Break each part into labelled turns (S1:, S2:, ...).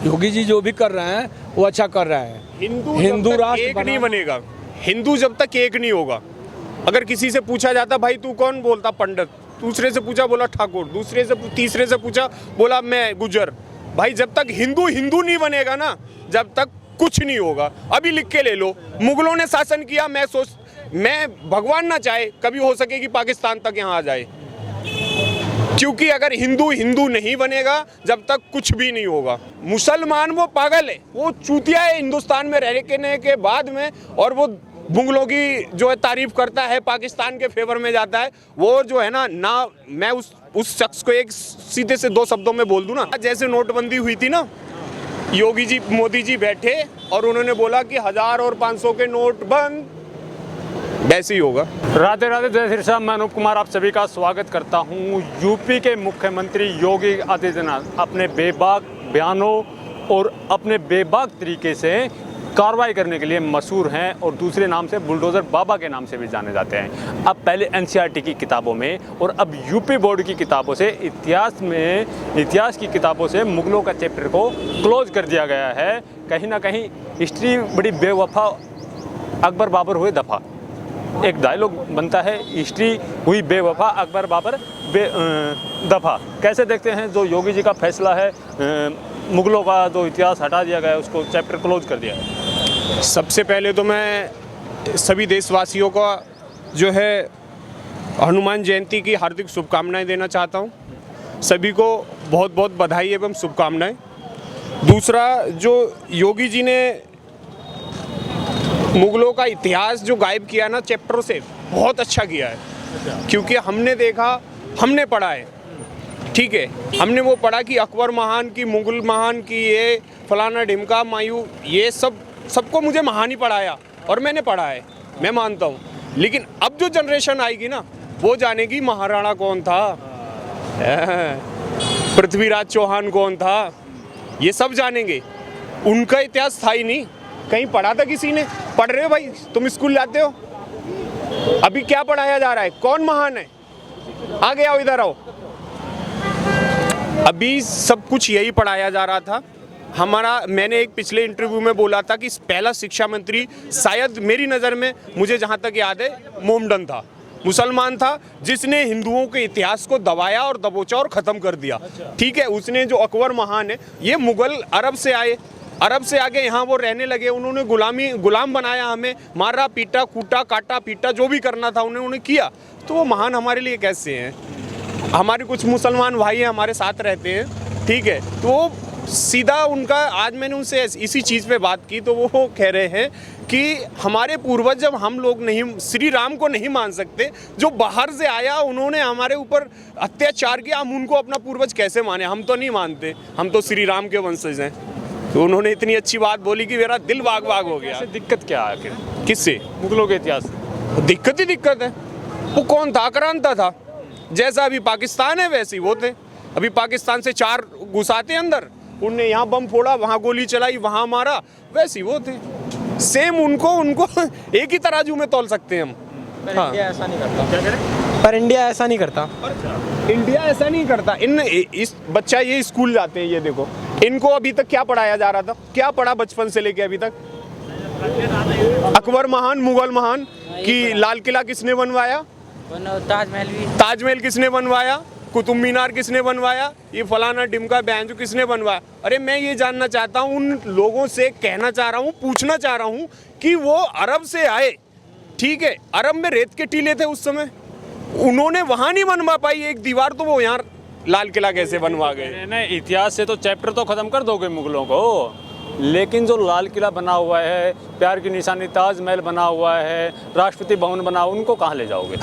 S1: योगी जी जो भी कर रहे हैं वो अच्छा कर रहे हैं।
S2: हिंदू राष्ट्र एक नहीं बनेगा, हिंदू जब तक एक नहीं होगा। अगर किसी से पूछा जाता भाई तू कौन, बोलता पंडित, दूसरे से पूछा बोला ठाकुर, दूसरे से तीसरे से पूछा बोला मैं गुजर। भाई जब तक हिंदू हिंदू नहीं बनेगा ना, जब तक कुछ नहीं होगा। अभी लिख के ले लो, मुगलों ने शासन किया, मैं भगवान ना चाहे कभी हो सके कि पाकिस्तान तक यहाँ आ जाए, क्योंकि अगर हिंदू हिंदू नहीं बनेगा जब तक कुछ भी नहीं होगा। मुसलमान वो पागल है, वो चूतिया है हिंदुस्तान में रहने के बाद में, और वो मुगलों की जो है तारीफ करता है, पाकिस्तान के फेवर में जाता है। वो जो है ना मैं उस शख्स को एक सीधे से 2 शब्दों में बोल दूं ना, जैसे नोटबंदी हुई थी ना, योगी जी मोदी जी बैठे और उन्होंने बोला कि 1000 और 500 के नोट बंद, वैसे ही होगा।
S3: राधे राधे, जय श्री राम। मैं अनूप कुमार आप सभी का स्वागत करता हूं। यूपी के मुख्यमंत्री योगी आदित्यनाथ अपने बेबाक बयानों और अपने बेबाक तरीके से कार्रवाई करने के लिए मशहूर हैं और दूसरे नाम से बुलडोज़र बाबा के नाम से भी जाने जाते हैं। अब पहले एनसीईआरटी की किताबों में और अब यूपी बोर्ड की किताबों से, इतिहास की किताबों से मुगलों का चैप्टर को क्लोज कर दिया गया है। कहीं ना कहीं हिस्ट्री बड़ी बेवफा, अकबर बाबर हुए दफ़ा। एक डायलॉग बनता है, हिस्ट्री हुई बेवफा, अकबर बाबर दफ़ा। कैसे देखते हैं जो योगी जी का फैसला है, मुगलों का जो इतिहास हटा दिया गया है उसको चैप्टर क्लोज कर दिया है?
S2: सबसे पहले तो मैं सभी देशवासियों का जो है हनुमान जयंती की हार्दिक शुभकामनाएं देना चाहता हूं। सभी को बहुत बहुत बधाई एवं शुभकामनाएं। दूसरा, जो योगी जी ने मुगलों का इतिहास जो गायब किया ना चैप्टरों से, बहुत अच्छा किया है। क्योंकि हमने देखा, हमने पढ़ा है, ठीक है, हमने वो पढ़ा कि अकबर महान की, मुगल महान की, ये फलाना ढिमका मायू, ये सबको मुझे महान ही पढ़ाया और मैंने पढ़ा है, मैं मानता हूँ। लेकिन अब जो जनरेशन आएगी ना, वो जानेगी महाराणा कौन था, पृथ्वीराज चौहान कौन था, ये सब जानेंगे। उनका इतिहास था ही नहीं, कहीं पढ़ा था किसी ने? पढ़ रहे हो भाई, तुम स्कूल जाते हो, अभी क्या पढ़ाया जा रहा है, कौन महान है? आगे आओ, इधर आओ। अभी सब कुछ यही पढ़ाया जा रहा था। मैंने एक पिछले इंटरव्यू में बोला था कि पहला शिक्षा मंत्री शायद मेरी नज़र में, मुझे जहाँ तक याद है, मोमडन था, मुसलमान था, जिसने हिंदुओं के इतिहास को दबाया और दबोचा और ख़त्म कर दिया। ठीक है, उसने जो अकबर महान है, ये मुग़ल अरब से आए, अरब से आके यहाँ वो रहने लगे, उन्होंने गुलाम बनाया, हमें मारा पीटा, कूटा काटा पीटा, जो भी करना था उन्होंने किया। तो वो महान हमारे लिए कैसे हैं? हमारे कुछ मुसलमान भाई हैं, हमारे साथ रहते हैं, ठीक है, तो सीधा उनका, आज मैंने उनसे इसी चीज़ पे बात की, तो वो कह रहे हैं कि हमारे पूर्वज, जब हम लोग नहीं, श्री राम को नहीं मान सकते, जो बाहर से आया उन्होंने हमारे ऊपर अत्याचार किया, हम उनको अपना पूर्वज कैसे माने? हम तो नहीं मानते, हम तो श्री राम के वंशज हैं। तो उन्होंने इतनी अच्छी बात बोली कि मेरा दिल बाग बाग हो गया।
S3: दिक्कत क्या है आखिर?
S2: किससे?
S3: मुगलों के इतिहास।
S2: दिक्कत ही दिक्कत है। वो कौन था? आक्रांता था। जैसा अभी पाकिस्तान है वैसे ही वो थे। अभी पाकिस्तान से 4 घुसाते अंदर, उनने यहाँ बम फोड़ा, वहाँ गोली चलाई, वहाँ मारा, वैसे ही वो थे। सेम उनको एक ही तराजू में तोल सकते हैं हम।
S4: हाँ। इंडिया ऐसा नहीं करता। क्या करें? पर इंडिया ऐसा नहीं करता।
S2: इंडिया ऐसा नहीं करता। इस बच्चा ये स्कूल जाते हैं, ये देखो, इनको अभी तक क्या पढ़ाया जा रहा था? क्या पढ़ा बचपन से लेके अभी तक? अकबर महान, मुगल महान कि लाल किला किसने बनवाया? ताजमहल किसने बनवाया? कुतुब मीनार किसने बनवाया? ये फलाना डिमका बैंजो किसने बनवाया? अरे मैं ये जानना चाहता हूँ, उन लोगों से कहना चाह रहा हूँ, पूछना चाह रहा हूँ कि वो अरब से आए, ठीक है, अरब में रेत के टीले थे उस समय, उन्होंने वहाँ नहीं बनवा पाई एक दीवार, तो वो यहाँ लाल किला कैसे बनवा गए?
S3: नहीं, इतिहास से तो चैप्टर तो ख़त्म कर दोगे मुगलों को, लेकिन जो लाल किला बना हुआ है, प्यार की निशानी ताजमहल बना हुआ है, राष्ट्रपति भवन बना, उनको कहाँ ले जाओगे?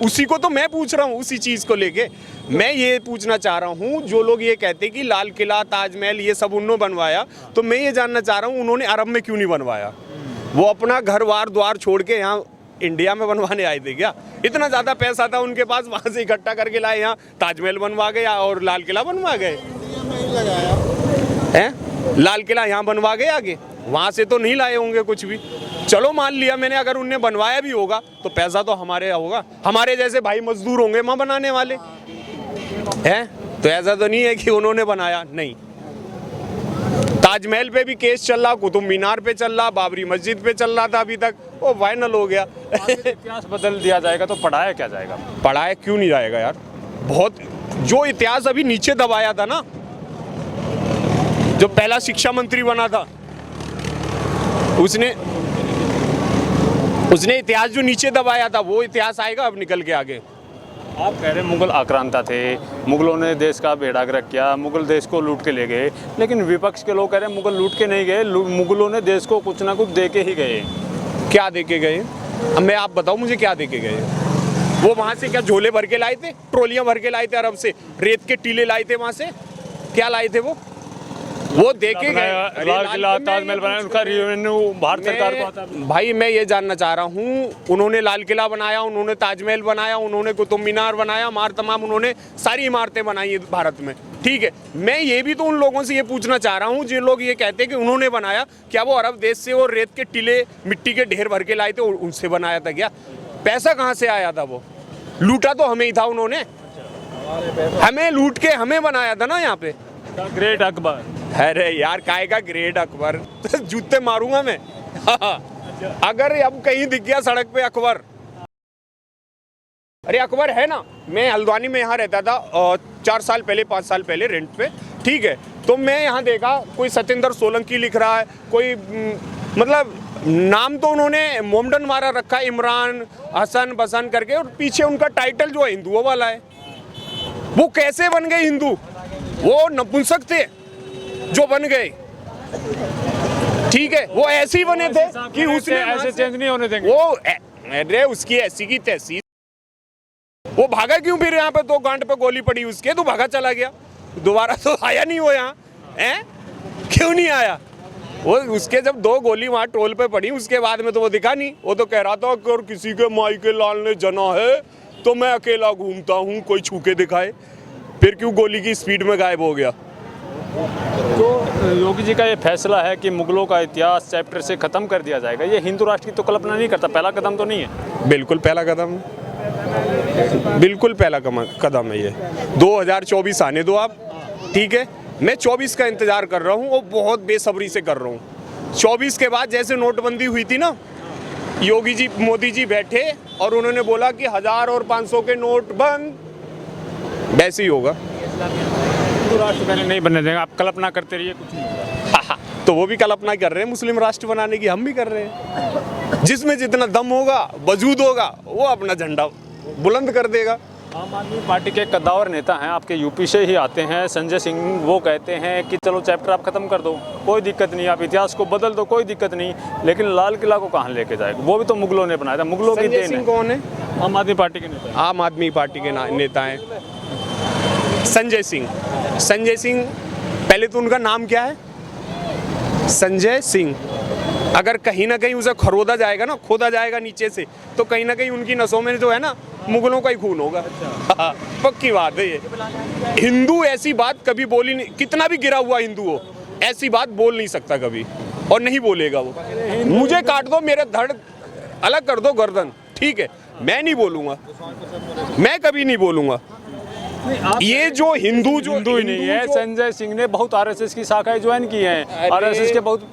S2: उसी को तो मैं पूछ रहा हूँ, उसी चीज़ को लेके मैं ये पूछना चाह रहा हूँ। जो लोग ये कहते हैं कि लाल किला, ताजमहल ये सब उन्होंने बनवाया, तो मैं ये जानना चाह रहा हूँ उन्होंने अरब में क्यों नहीं बनवाया? वो अपना घर वार द्वार छोड़ के यहाँ इंडिया में बनवाने आए थे क्या? इतना ज़्यादा पैसा था उनके पास, वहाँ से इकट्ठा करके लाए, यहाँ ताजमहल बनवा गए और लाल किला बनवा गए हैं? लाल किला यहाँ बनवा गए, आगे वहाँ से तो नहीं लाए होंगे कुछ भी। चलो मान लिया मैंने, अगर उनने बनवाया भी होगा तो पैसा तो हमारे होगा, हमारे जैसे भाई मजदूर होंगे वहाँ बनाने वाले हैं। तो ऐसा तो नहीं है कि उन्होंने बनाया, नहीं, ताजमहल पे भी केस चल रहा, कुतुब मीनार पे चल रहा, बाबरी मस्जिद पे चल रहा था, अभी तक वो फाइनल हो गया।
S3: इतिहास बदल दिया जाएगा तो पढ़ाया क्या जाएगा?
S2: पढ़ाया क्यों नहीं जाएगा यार? बहुत जो इतिहास अभी नीचे दबाया था ना, जो पहला शिक्षा मंत्री बना था उसने इतिहास जो नीचे दबाया था वो इतिहास आएगा अब निकल के आगे।
S3: आप कह रहे हैं मुगल आक्रांता थे, मुगलों ने देश का बेड़ागर्क किया, मुगल देश को लूट के ले गए, लेकिन विपक्ष के लोग कह रहे हैं मुगल लूट के नहीं गए, मुगलों ने देश को कुछ ना कुछ दे के ही गए।
S2: क्या दे के गए? अब मैं आप बताओ मुझे क्या दे के गए? वो वहाँ से क्या झोले भर के लाए थे, ट्रोलियाँ भर के लाए थे अरब से, रेत के टीले लाए थे वहाँ से, क्या लाए थे वो दे के गए।
S3: लाल किला ताजमहल बनाया, उनका रेवेन्यू भारत सरकार को आता है।
S2: भाई मैं ये जानना चाह रहा हूँ, उन्होंने लाल किला बनाया, उन्होंने ताजमहल बनाया, उन्होंने कुतुब मीनार बनाया, तमाम उन्होंने सारी इमारतें बनाई है भारत में, ठीक है। मैं ये भी तो उन लोगों से ये पूछना चाह रहा हूँ जिन लोग ये कहते हैं कि उन्होंने बनाया, क्या वो अरब देश से वो रेत के टीले मिट्टी के ढेर भर के लाए थे, उनसे बनाया था क्या? पैसा कहाँ से आया था? वो लूटा तो हमें ही था, उन्होंने हमें लूट के हमें बनाया था ना यहाँ पे।
S3: ग्रेट अकबर।
S2: अरे यार काय का ग्रेट अकबर, जूते मारूंगा मैं अगर अब कहीं दिख गया सड़क पे अकबर। अरे अकबर है ना, मैं हल्द्वानी में यहाँ रहता था 4 साल पहले 5 साल पहले रेंट पे, ठीक है। तो मैं यहाँ देखा कोई सतेंद्र सोलंकी लिख रहा है, कोई मतलब नाम तो उन्होंने मोमडन मारा रखा है, इमरान हसन बसन करके, और पीछे उनका टाइटल जो है हिंदुओं वाला है। वो कैसे बन गए हिंदू? वो नपुंसक थे जो बन गए, ठीक है। वो ऐसे ही बने थे कि उसने
S3: ऐसे चेंज नहीं होने देंगे।
S2: वो अरे उसकी ऐसी की तैसी, वो भागा क्यों? फिर यहाँ पे 2 गांड पे गोली पड़ी उसके, तो भागा चला गया, दोबारा तो आया नहीं वो यहाँ, हैं? क्यों नहीं आया वो? उसके जब 2 गोली वहाँ टोल पे पड़ी, उसके बाद में तो वो दिखा नहीं। वो तो कह रहा था कि और किसी के माई के लाल ने जना है तो मैं अकेला घूमता हूँ, कोई छू के दिखाए। फिर क्यों गोली की स्पीड में गायब हो गया?
S3: तो योगी जी का ये फैसला है कि मुगलों का इतिहास चैप्टर से ख़त्म कर दिया जाएगा, ये हिंदू राष्ट्र की तो कल्पना नहीं करता, पहला कदम तो नहीं है?
S2: बिल्कुल पहला कदम, बिल्कुल पहला कदम है ये। 2024 आने दो आप, ठीक है। मैं 24 का इंतजार कर रहा हूँ और बहुत बेसब्री से कर रहा हूँ। 24 के बाद जैसे नोटबंदी हुई थी ना, योगी जी मोदी जी बैठे और उन्होंने बोला कि 1000 और 500 के नोट बंद, वैसे ही होगा।
S3: राष्ट्र पहले नहीं बनने देंगे, आप कल्पना करते रहिए, कुछ नहीं होगा।
S2: तो वो भी कल्पना कर रहे हैं मुस्लिम राष्ट्र बनाने की, हम भी कर रहे हैं। जिसमें जितना दम होगा, वजूद होगा, वो अपना झंडा बुलंद कर देगा।
S3: आम आदमी पार्टी के कद्दावर नेता हैं, आपके यूपी से ही आते हैं, संजय सिंह, वो कहते हैं कि चलो चैप्टर आप खत्म कर दो, कोई दिक्कत नहीं, आप इतिहास को बदल दो, कोई दिक्कत नहीं, लेकिन लाल किला को कहाँ लेके जाएगा? वो भी तो मुगलों ने बनाया था, मुगलों की देन है।
S2: कौन है?
S3: आम आदमी पार्टी के नेता।
S2: आम आदमी पार्टी के नेता हैं संजय सिंह। संजय सिंह, पहले तो उनका नाम क्या है? संजय सिंह। अगर कहीं ना कहीं उसे खरोदा जाएगा ना, खोदा जाएगा नीचे से, तो कहीं ना कहीं उनकी नसों में जो है ना मुगलों का ही खून होगा। हाँ, पक्की बात है ये। हिंदू ऐसी बात कभी बोली नहीं, कितना भी गिरा हुआ हिंदू हो, ऐसी बात बोल नहीं सकता कभी, और नहीं बोलेगा वो। मुझे काट दो, मेरे धड़ अलग कर दो गर्दन, ठीक है, मैं नहीं बोलूँगा, मैं कभी नहीं बोलूँगा। ये जो हिंदू
S3: ही नहीं है, संजय सिंह ने बहुत आरएसएस की शाखाएं ज्वाइन की हैं, आरएसएस के बहुत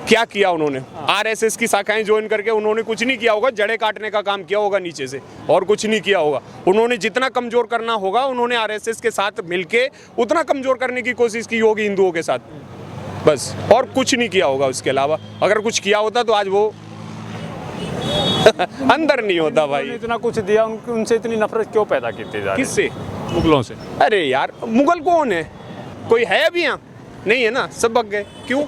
S2: क्या किया उन्होंने? आरएसएस की शाखाएं ज्वाइन करके उन्होंने कुछ नहीं किया होगा, जड़ें काटने का काम किया होगा नीचे से, और कुछ नहीं किया होगा। उन्होंने जितना कमजोर करना होगा, उन्होंने आरएसएस के साथ मिलके उतना कमजोर करने की कोशिश की होगी हिंदुओं के साथ, बस, और कुछ नहीं किया होगा उसके अलावा। अगर कुछ किया होता तो आज वो अंदर नहीं होता भाई।
S3: इतना कुछ दिया, उनसे इतनी नफरत क्यों पैदा की जा रही है?
S2: किससे?
S3: मुगलों से।
S2: अरे यार, मुगल कौन है? कोई है अभी यहाँ? नहीं है ना, सब भग गए। क्यों?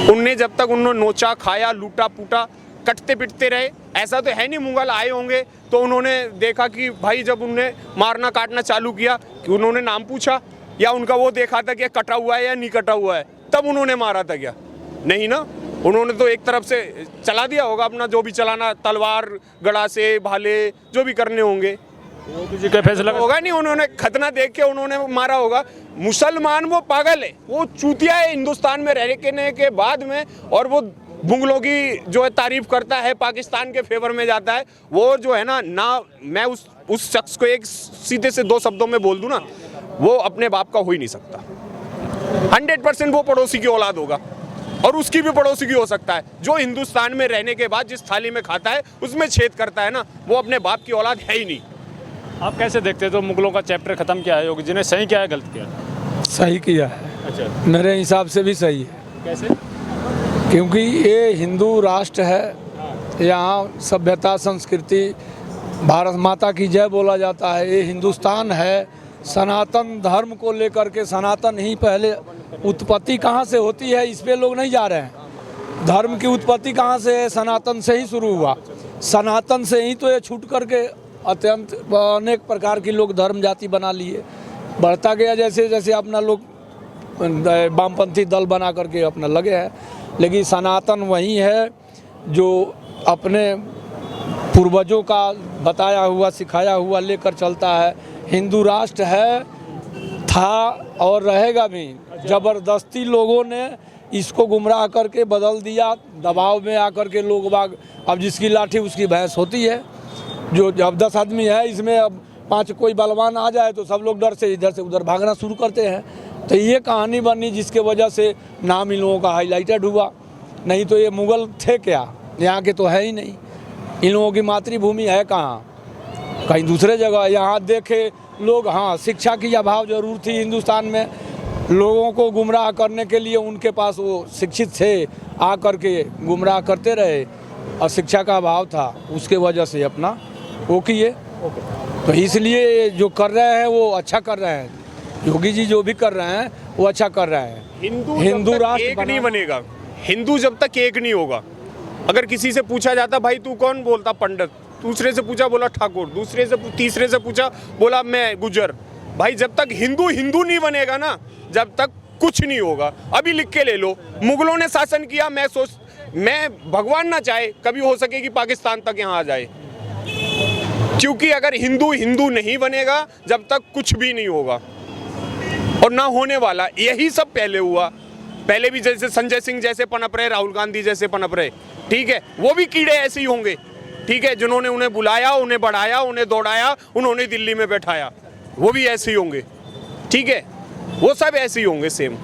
S2: उनने जब तक उन्होंने नोचा, खाया, लूटा पूटा, कटते पिटते रहे। ऐसा तो है नहीं मुगल आए होंगे तो उन्होंने देखा कि भाई, जब उन्होंने मारना काटना चालू किया कि उन्होंने नाम पूछा, या उनका वो देखा था कि कटा हुआ है या नहीं कटा हुआ है, तब उन्होंने मारा था क्या? नहीं ना, उन्होंने तो एक तरफ से चला दिया होगा अपना, जो भी चलाना, तलवार गड़ा से भाले जो भी करने होंगे।
S3: किसी का फैसला
S2: होगा नहीं, उन्होंने खतना देख के उन्होंने मारा होगा। मुसलमान वो पागल है, वो चूतिया है हिंदुस्तान में रहने के बाद में, और वो मुगलों की जो है तारीफ करता है, पाकिस्तान के फेवर में जाता है। वो जो है ना, मैं उस शख्स को एक सीधे से 2 शब्दों में बोल दूं ना, वो अपने बाप का हो ही नहीं सकता। 100% वो पड़ोसी की औलाद होगा और उसकी भी पड़ोसी की हो सकता है। जो हिंदुस्तान में रहने के बाद जिस थाली में खाता है उसमें छेद करता है ना, वो अपने बाप की औलाद है ही नहीं।
S3: आप कैसे देखते हैं? तो मुगलों का चैप्टर खत्म किया है योगी जी ने, सही किया है गलत किया है?
S1: सही किया है,
S3: अच्छा,
S1: मेरे हिसाब से भी सही है,
S3: कैसे?
S1: क्योंकि ये हिंदू राष्ट्र है, यहाँ सभ्यता संस्कृति भारत माता की जय बोला जाता है। ये हिंदुस्तान है, सनातन धर्म को लेकर के सनातन ही पहले उत्पत्ति कहाँ से होती है इस पे लोग नहीं जा रहे हैं। धर्म की उत्पत्ति कहाँ से है? सनातन से ही शुरू हुआ। सनातन से ही तो ये छूट करके अत्यंत अनेक प्रकार की लोग धर्म जाति बना लिए, बढ़ता गया जैसे जैसे अपना लोग वामपंथी दल बना करके अपना लगे हैं। लेकिन सनातन वही है जो अपने पूर्वजों का बताया हुआ सिखाया हुआ लेकर चलता है। हिंदू राष्ट्र है, था और रहेगा भी। ज़बरदस्ती लोगों ने इसको गुमराह करके बदल दिया, दबाव में आकर के लोग बाग अब जिसकी लाठी उसकी भैंस होती है। जो जब 10 आदमी है इसमें अब 5 कोई बलवान आ जाए तो सब लोग डर से इधर से उधर भागना शुरू करते हैं। तो ये कहानी बनी जिसके वजह से नाम इन लोगों का हाईलाइटेड हुआ। नहीं तो ये मुग़ल थे क्या? यहाँ के तो है ही नहीं। इन लोगों की मातृभूमि है कहाँ? कहीं दूसरे जगह। यहाँ देखे लोग, हाँ शिक्षा की अभाव जरूर थी हिंदुस्तान में, लोगों को गुमराह करने के लिए उनके पास वो शिक्षित थे, आ कर के गुमराह करते रहे और शिक्षा का अभाव था, उसके वजह से अपना वो किए। तो इसलिए जो कर रहे हैं वो अच्छा कर रहे हैं। योगी जी जो भी कर रहे हैं वो अच्छा कर रहे हैं।
S2: हिंदू राष्ट्र एक नहीं बनेगा, हिंदू जब तक एक नहीं होगा। अगर किसी से पूछा जाता भाई तू कौन, बोलता पंडित, दूसरे से पूछा बोला ठाकुर, दूसरे से तीसरे से पूछा बोला मैं गुजर। भाई जब तक हिंदू हिंदू नहीं बनेगा ना, जब तक कुछ नहीं होगा। अभी लिख के ले लो, मुगलों ने शासन किया। मैं भगवान ना चाहे कभी हो सके कि पाकिस्तान तक यहाँ आ जाए, क्योंकि अगर हिंदू हिंदू नहीं बनेगा जब तक कुछ भी नहीं होगा और ना होने वाला। यही सब पहले हुआ। पहले भी जैसे संजय सिंह जैसे पनप रहे, राहुल गांधी जैसे पनप रहे, ठीक है, वो भी कीड़े ऐसे ही होंगे, ठीक है, जिन्होंने उन्हें बुलाया, उन्हें बढ़ाया, उन्हें दौड़ाया, उन्होंने दिल्ली में बैठाया, वो भी ऐसे ही होंगे, ठीक है, वो सब ऐसे ही होंगे सेम।